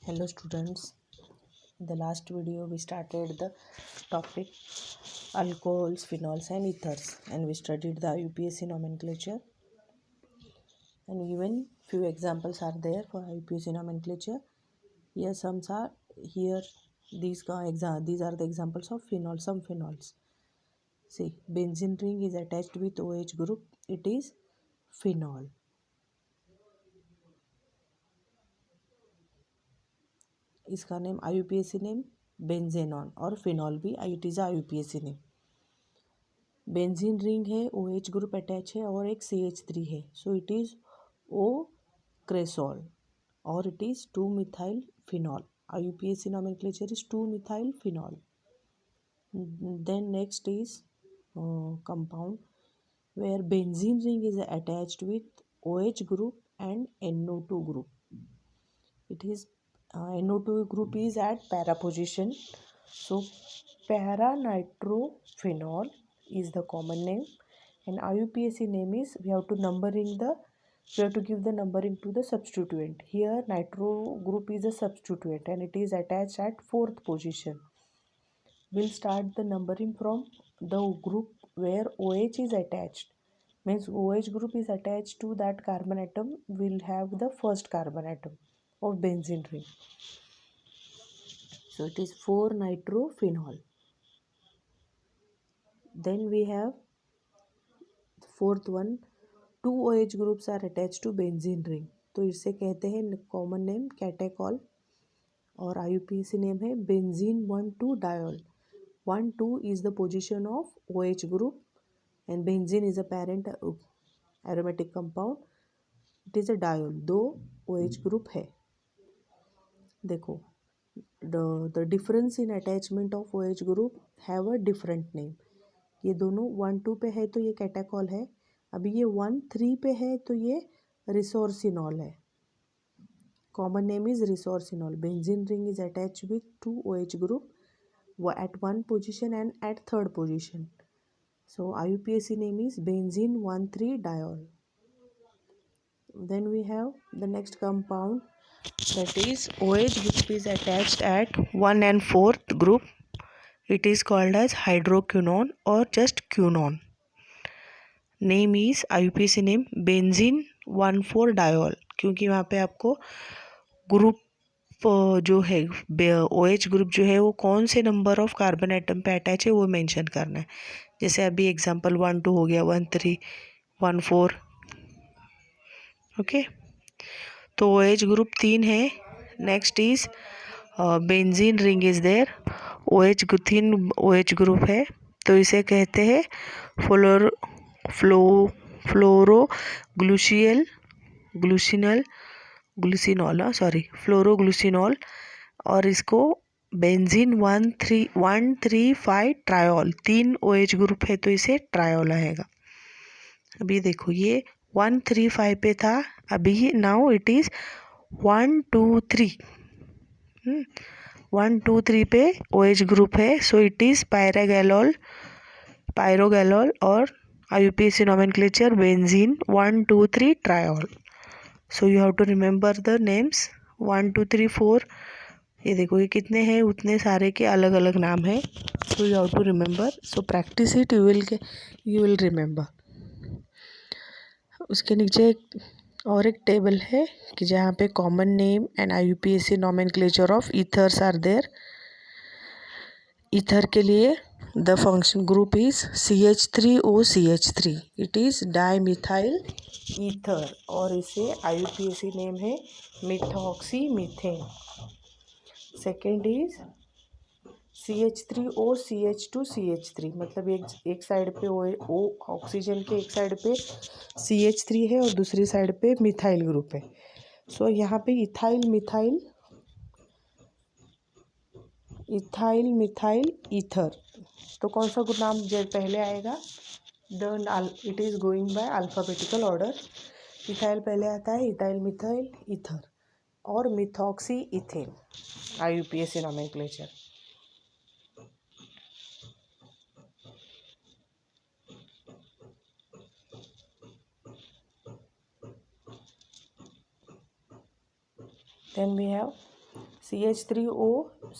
Hello students, in the last video we started the topic alcohols, phenols and ethers, and we studied the IUPAC nomenclature, and even few examples are there for IUPAC nomenclature. Here these are the examples of phenol, some phenols. See, benzene ring is attached with OH group, it is phenol. इसका name IUPAC name बेंजेनॉन और phenol भी it is IUPAC name. Benzene ring है, OH group attach है और एक CH3 है, सो it is ओ क्रेसॉल और it is 2-methyl phenol. IUPAC nomenclature is 2-methyl phenol. Then next is compound where benzene ring is attached with OH group and NO2 group. It is NO2 group is at para position, so para-nitrophenol is the common name, and IUPAC name is we have to give the numbering to the substituent. Here nitro group is a substituent and it is attached at 4th position. We'll start the numbering from the group where OH is attached. Means OH group is attached to that carbon atom, will have the first carbon atom of benzene ring. So it is 4-nitrophenol. Then we have fourth one, 2 OH groups are attached to benzene ring, तो इसे कहते हैं common name catechol और IUPAC name है benzene 1,2-diol. 1,2 is the position of OH group and benzene is a parent aromatic compound. It is a diol, 2 OH group है. देखो, the difference in attachment of OH group have a different name. ये दोनों 1,2 पे है तो ये कैटाकॉल है, अभी ये 1,3 पे है तो ये रिसोर्सिनॉल है. Common name is resorcinol. Benzene ring is attached with 2 OH group at 1 position and at 3rd position. So IUPAC name is benzene 1,3-diol. Then we have the next compound, that is OH group is attached at 1 and 4th group. It is called as hydroquinone or just quinone. Name is IUPAC name benzene 1,4-diol, क्योंकि वहाँ पे आपको group जो है OH group जो है वो कौन से नंबर ऑफ कार्बन एटम पे अटैच है वो मेंशन करना है. जैसे अभी एग्जांपल 1,2 हो गया, 1,3, 1,4. ओके, तो OH ग्रुप 3 है. Next is benzene ring is there. OH group है तो इसे कहते हैं फ्लोरोग्लूसिनॉल और इसको बेंजीन 1,3,5 ट्रायोल. 3 OH ग्रुप है तो इसे ट्रायोल आएगा. अभी देखो ये 1,3,5 पे था, अभी नाउ इट इज 1, 2, 3. 1, 2, 3 पे OH ग्रुप है, सो इट इज पायरोगैलोल और IUPAC nomenclature benzene 1, 2, 3 triol. So you have to remember the names 1, 2, 3, 4. ये देखो ये कितने हैं, उतने सारे के अलग अलग नाम है. So you have to remember. So practice it, you will remember. उसके नीचे और एक टेबल है कि जहाँ पे common name and IUPAC nomenclature of ethers are there. Ether के लिए the function group is CH3OCH3. it is dimethyl ether और इसे IUPAC नेम है methoxymethen. सेकेंड इज CH3OCH2CH3, मतलब एक साइड पे O ऑक्सीजन के एक साइड पे CH3 है और दूसरी साइड पे मिथाइल ग्रुप है. सो यहाँ पे इथाइल मिथाइल ईथर, तो कौन सा नाम पहले आएगा? It is going by alphabetical order. Ethyl पहले आता है, इथाइल मिथाइल ईथर और methoxy ethane. IUPAC nomenclature. Then we have CH3O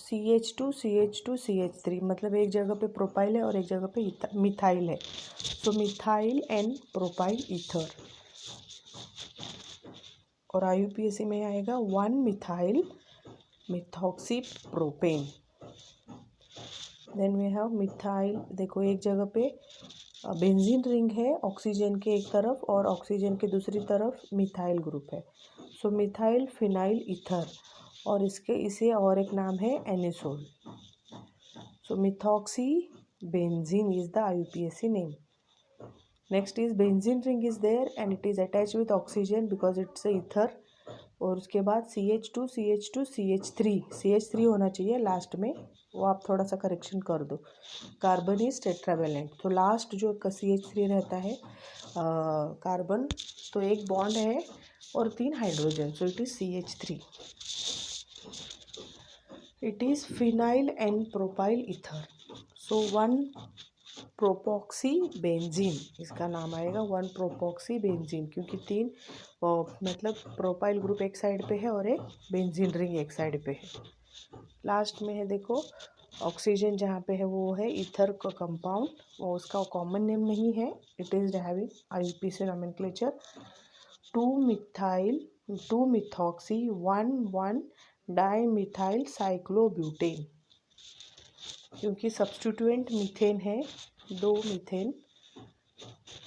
CH2 CH2 CH3, मतलब एक जगह पे प्रोपाइल है और एक जगह पे मिथाइल है। So methyl and propyl ether. और IUPAC में आएगा 1 methyl methoxy propane. Then we have methyl, देखो एक जगह पे बेंजीन रिंग है, ऑक्सीजन के एक तरफ और ऑक्सीजन के दूसरी तरफ मिथाइल ग्रुप है। सो मिथाइल फिनाइल ईथर, और इसे और एक नाम है anisole. So methoxy benzene is the IUPAC name. Next is benzene ring is there and it is attach with oxygen because it's ether. और उसके बाद CH2 CH2 CH3 होना चाहिए लास्ट में, वो आप थोड़ा सा करेक्शन कर दो। कार्बन इज टेट्रावेलेंट, तो लास्ट जो CH3 रहता है कार्बन, तो एक बॉन्ड है और 3 hydrogen, so it is CH3। It is phenyl and propyl ether. So 1 propoxy benzene, इसका नाम आएगा 1 प्रोपॉक्सी बेंजीन, क्योंकि 3 मतलब प्रोपाइल ग्रुप एक साइड पे है और एक बेंजीन रिंग एक साइड पे है। लास्ट में है देखो ऑक्सीजन जहाँ पे है वो है ईथर का कंपाउंड, वो उसका कॉमन नेम नहीं है, it is having IUPAC nomenclature 2 methoxy 1 dimethyl cyclobutane, क्योंकि सब्स्टिट्यूएंट मीथेन है, 2 मीथेन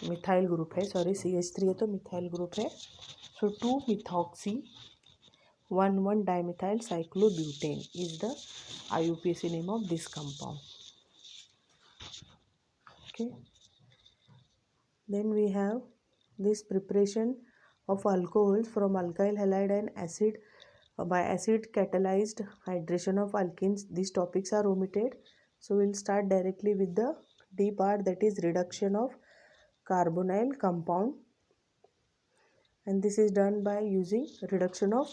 मिथाइल ग्रुप है, सॉरी CH3 है तो मिथाइल ग्रुप है। सो 2 methoxy 1 dimethyl cyclobutane is the IUPAC name of this compound. Okay, then we have this preparation of alcohols from alkyl halide and acid by acid catalyzed hydration of alkenes. These topics are omitted, so we'll start directly with the D part, that is reduction of carbonyl compound, and this is done by using reduction of,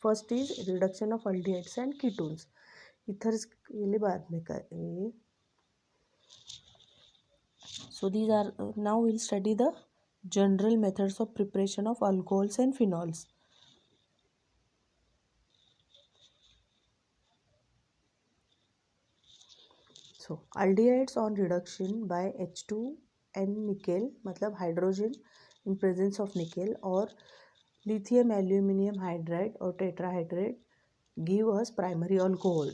first is reduction of aldehydes and ketones. ethers के लिए बाद में करेंगे. So these are now we'll study the general methods of preparation of alcohols and phenols. So aldehydes on reduction by H2 and nickel, मतलब hydrogen in presence of nickel, और lithium aluminium hydride or tetrahydride give us primary alcohol.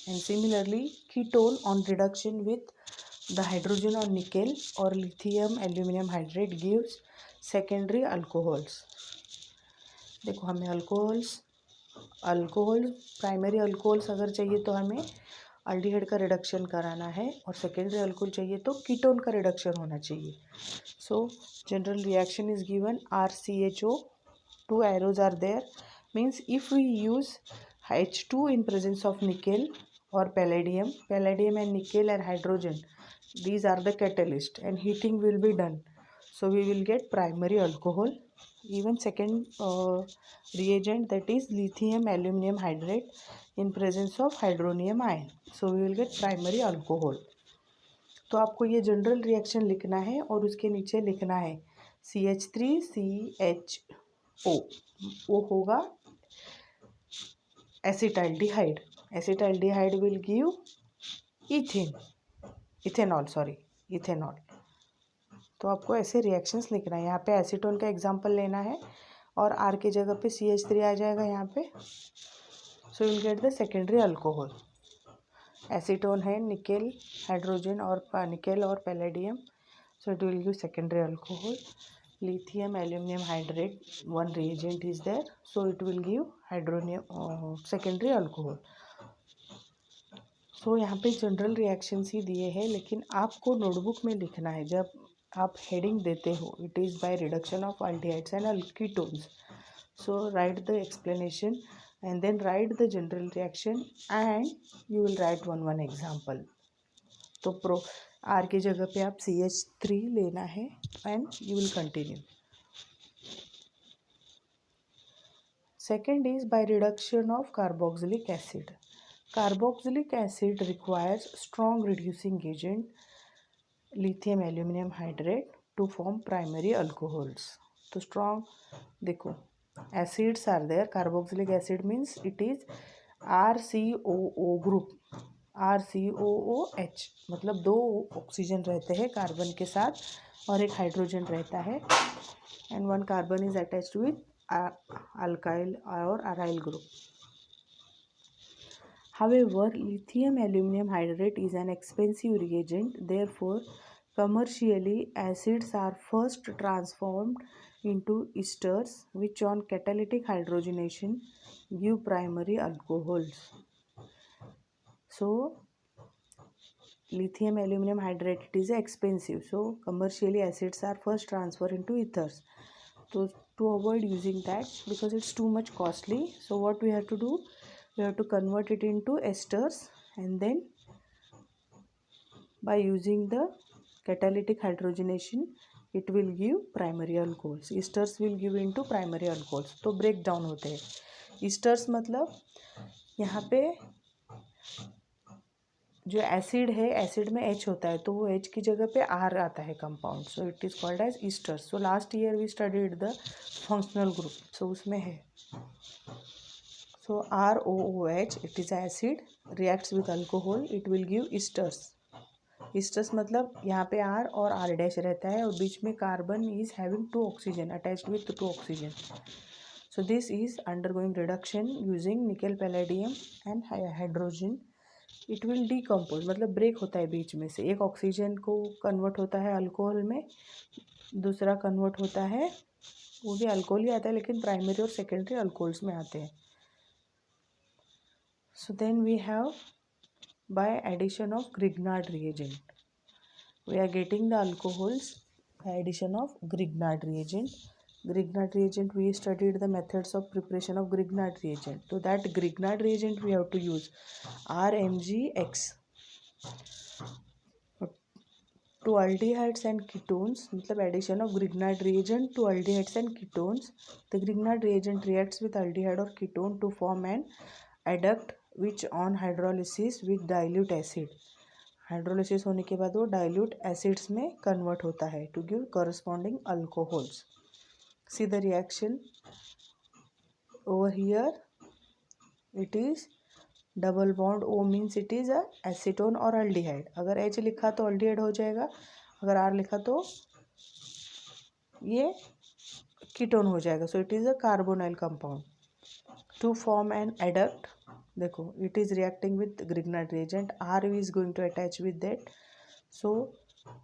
And similarly ketone on reduction with the hydrogen on nickel or lithium aluminium hydride gives secondary alcohols. देखो हमें alcohol primary alcohols अगर चाहिए तो हमें aldehyde का reduction कराना है, और सेकेंडरी अल्कोहल चाहिए तो कीटोन का रिडक्शन होना चाहिए. सो general reaction is given RCHO, 2 arrows are there, means if we use H2 in presence of nickel or palladium and nickel and hydrogen, these are the catalyst and heating will be done, so we will get primary alcohol. Even second reagent, that is lithium aluminium hydride in presence of hydronium ion, so we will get primary alcohol. तो आपको ये general reaction लिखना है और उसके नीचे लिखना है CH3CHO, वो होगा acetaldehyde. Acetaldehyde will give ethanol. तो आपको ऐसे रिएक्शंस लिखना है. यहाँ पे एसीटोन का एग्जांपल लेना है और R के जगह पे CH3 आ जाएगा यहाँ पे. So will get the secondary alcohol. Acetone है निकेल हाइड्रोजन और निकेल और palladium, so it will give secondary alcohol. Lithium aluminium hydrate, one reagent is there, so it will give hydronium secondary alcohol. So यहाँ पे general reactions ही दिए हैं, लेकिन आपको notebook में लिखना है जब आप हेडिंग देते हो, it is by reduction of aldehydes and ketones. So right the explanation and then write the general reaction and you will write one example. तो R की जगह पे आप CH3 लेना है and you will continue. Second is by reduction of carboxylic acid. Carboxylic acid requires strong reducing agent lithium aluminium hydride to form primary alcohols. तो strong देखो acids are there. Carboxylic acid means it is RCOO group, RCOOH, मतलब 2 oxygen रहते हैं carbon के साथ और एक hydrogen रहता है, and 1 carbon is attached with alkyl or aryl group. However, lithium aluminum hydrate is an expensive reagent. Therefore, commercially, acids are first transformed into esters, which on catalytic hydrogenation give primary alcohols. So, lithium aluminum hydrate, it is expensive. So, commercially, acids are first transferred into ethers. So, to avoid using that, because it's too much costly, so what we have to do, we have to convert it into esters, and then by using the catalytic hydrogenation it will give primary alcohols. esters will give into primary alcohols. तो break down होते हैं. esters मतलब यहाँ पे जो acid है, acid में H होता है, तो वो H की जगह पे R आता है compound, so it is called as esters. So last year we studied the functional group, so उसमें है. So ROOH, it is acid, reacts with alcohol, it will give esters. Esters मतलब यहाँ पे R और R dash रहता है और बीच में carbon is having 2 oxygen attached with 2 oxygen. So this is undergoing reduction using nickel palladium and hydrogen. It will decompose, मतलब ब्रेक होता है बीच में से. एक ऑक्सीजन को कन्वर्ट होता है अल्कोहल में, दूसरा कन्वर्ट होता है, वो भी अल्कोहल ही आता है लेकिन प्राइमरी और सेकेंडरी अल्कोहल्स में आते हैं. So then we have by addition of Grignard reagent. We are getting the alcohols by addition of Grignard reagent. Grignard reagent, we studied the methods of preparation of Grignard reagent. So that Grignard reagent we have to use RMgX. To aldehydes and ketones, मतलब addition of Grignard reagent to aldehydes and ketones. The Grignard reagent reacts with aldehyde or ketone to form an adduct which on hydrolysis with dilute acid. Hydrolysis होने के बाद वो dilute acids में convert होता है to give corresponding alcohols. See the reaction over here, it is double bond O means it is a acetone और aldehyde. अगर H लिखा तो अल्डिहाइड हो जाएगा, अगर R लिखा तो ये कीटोन हो जाएगा. So it is a carbonyl compound. To form an adduct, देखो it is reacting with Grignard reagent, R is going to attach with that. So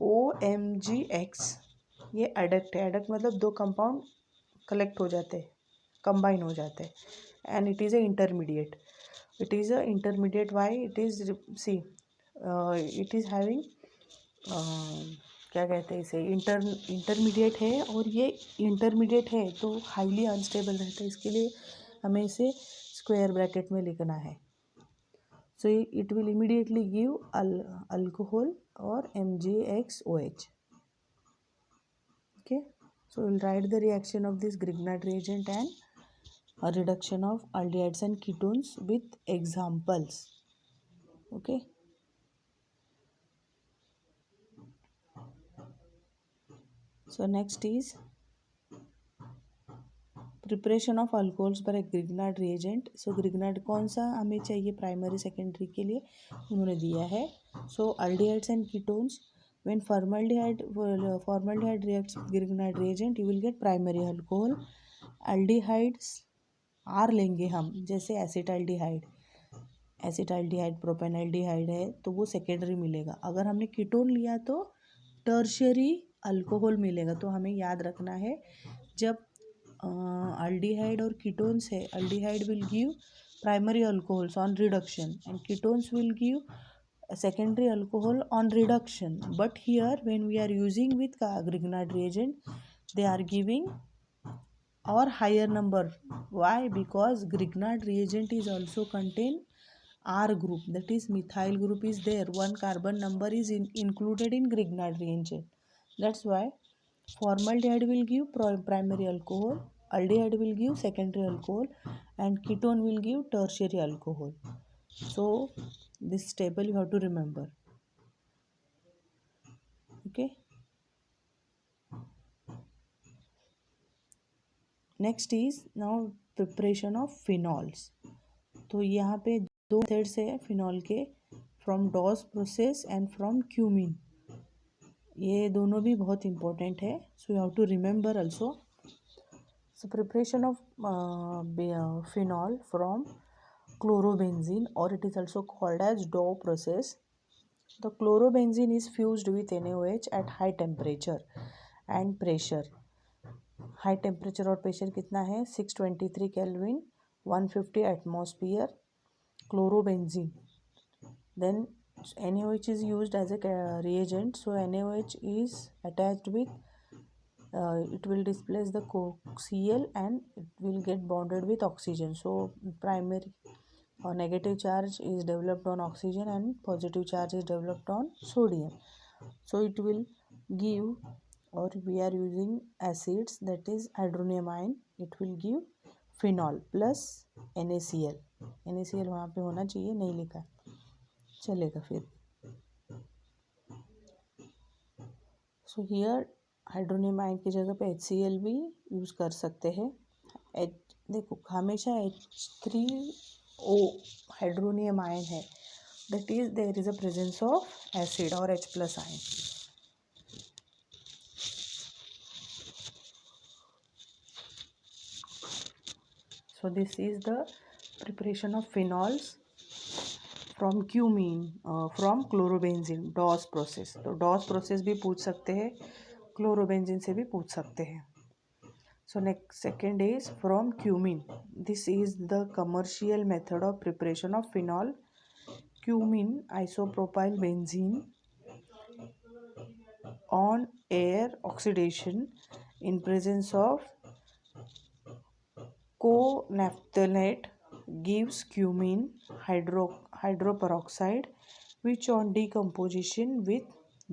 OMgX ये एडक्ट है. एडक्ट मतलब 2 कंपाउंड कलेक्ट हो जाते हैं, कंबाइन हो जाते हैं, and it is a intermediate. It is a intermediate. Why it is, see it is having, क्या कहते हैं इसे, इंटरमीडिएट है, और ये इंटरमीडिएट है तो हाईली अनस्टेबल रहता है. इसके लिए हमें इसे स्क्वायर ब्रैकेट में लिखना है. So it will immediately give alcohol or MgXOH. Okay, so we'll write the reaction of this Grignard reagent and a reduction of aldehydes and ketones with examples. Okay, so next is preparation of alcohols by Grignard reagent. So Grignard कौन सा हमें चाहिए primary secondary के लिए, उन्होंने दिया है. So aldehydes and ketones, when formaldehyde reacts with Grignard reagent you will get primary alcohol. Aldehydes आर लेंगे हम, जैसे एसिटाल्डिहाइड, एसिटाल्डिहाइड प्रोपेनल्डिहाइड है तो वो सेकेंडरी मिलेगा. अगर हमने कीटोन लिया तो टर्शियरी अल्कोहल मिलेगा. तो हमें याद रखना है, जब aldehyde और ketones है, aldehyde will give primary alcohols on reduction and ketones will give secondary alcohol on reduction. But here when we are using with Grignard reagent, they are giving or higher number. Why? Because Grignard reagent is also contain R group, that is methyl group is there, 1 carbon number is included in Grignard reagent. That's why formaldehyde will give primary alcohol, aldehyde will give secondary alcohol, and ketone will give tertiary alcohol. So this table you have to remember. Okay, next is now preparation of phenols. तो यहाँ पे दो methods है phenol के, from Dow's process and from cumene. ये दोनों भी बहुत इंपॉर्टेंट है, so you have to remember also. So preparation of phenol from chlorobenzene, or it is also called as DAW process. The chlorobenzene is fused with NaOH at high temperature and pressure. High temperature और pressure कितना है 623 kelvin 150 atmosphere chlorobenzene. Then NaOH is used as a reagent, so NaOH is attached with it will displace the Cl and it will get bonded with oxygen. So primary or negative charge is developed on oxygen and positive charge is developed on sodium. So it will give, or we are using acids, that is hydronium ion, it will give phenol plus NaCl. NaCl वहाँ पे होना चाहिए, नहीं लिखा है, चलेगा फिर. So here hydronium ion की जगह पे HCl भी यूज़ कर सकते हैं. देखो हमेशा H3O हाइड्रोनियम आयन है, that is there is a presence of acid or H plus ion. So this is the preparation of phenols from cumene from chlorobenzene DAWS process. तो DAWS process भी पूछ सकते हैं, क्लोरोबेंजीन से भी पूछ सकते हैं. So next second is from cumene. This is the commercial method of preparation of phenol. Cumene isopropyl benzene on air oxidation in presence of co-naphthalate gives cumene hydroperoxide, which on decomposition with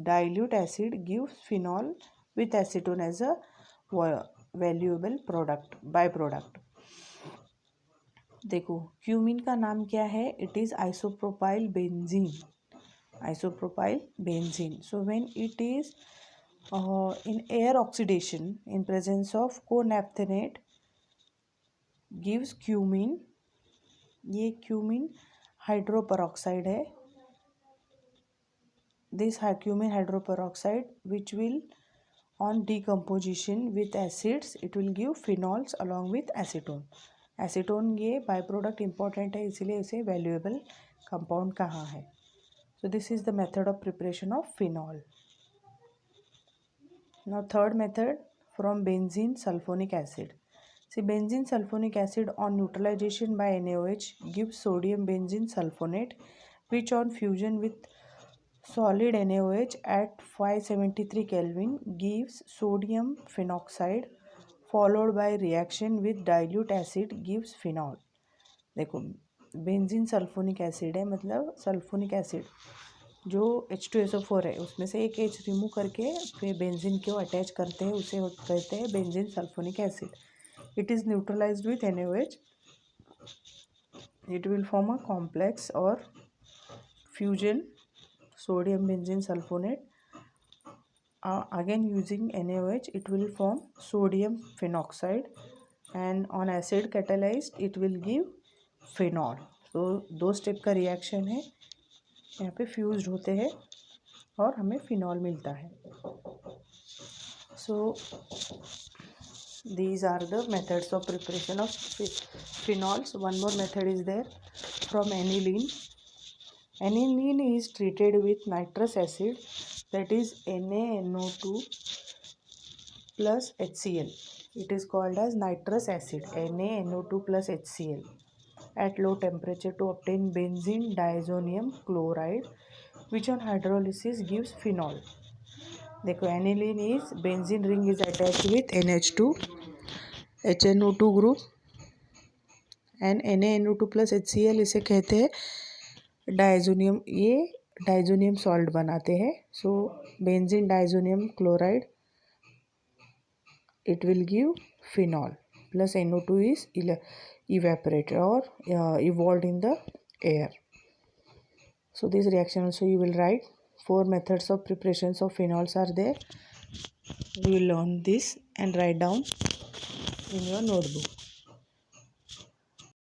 dilute acid gives phenol with acetone as a valuable product, byproduct. देखो cumin का नाम क्या है, it is isopropyl benzene. Isopropyl benzene. So when it is in air oxidation in presence of co-naphthalate gives cumene. ये cumin hydroperoxide है. This cumene hydroperoxide, which will on decomposition with acids, it will give phenols along with acetone. Acetone ये by product important है, इसीलिए इसे valuable compound कहा है. So this is the method of preparation of phenol. Now third method from benzene sulfonic acid. See, benzene sulfonic acid on neutralization by NaOH gives sodium benzene sulfonate, which on fusion with solid NaOH at 573 Kelvin gives sodium phenoxide, followed by reaction with dilute acid gives phenol. देखो benzene sulphonic acid है, मतलब sulphonic acid जो H2SO4 है उसमें से एक H remove करके फिर बेंजीन को अटैच करते हैं, उसे कहते हैं benzene sulphonic acid. It is neutralised with NaOH. It will form a complex और fusion sodium benzene sulfonate. Again using NaOH, it will form sodium phenoxide, and on acid catalyzed it will give phenol. तो दो step का reaction है, यहाँ पे fused होते हैं और हमें फिनॉल मिलता है. सो these are the methods of preparation of phenols. One more method is there from aniline. Aniline is treated with nitrous acid, that is NaNO2 plus HCl. It is called as nitrous acid, NaNO2 plus HCl, at low temperature to obtain benzene diazonium chloride, which on hydrolysis gives phenol. देखो aniline is benzene ring is attached with NH2, HNO2 group, and NaNO2 plus HCl इसे कहते हैं diazonium. ये diazonium salt बनाते हैं. सो benzene diazonium chloride, it will give phenol plus NO2 is evaporated or evolved in the air. So this reaction also you will write. 4 methods of preparations of phenols are there. We will learn this and write down. in your notebook.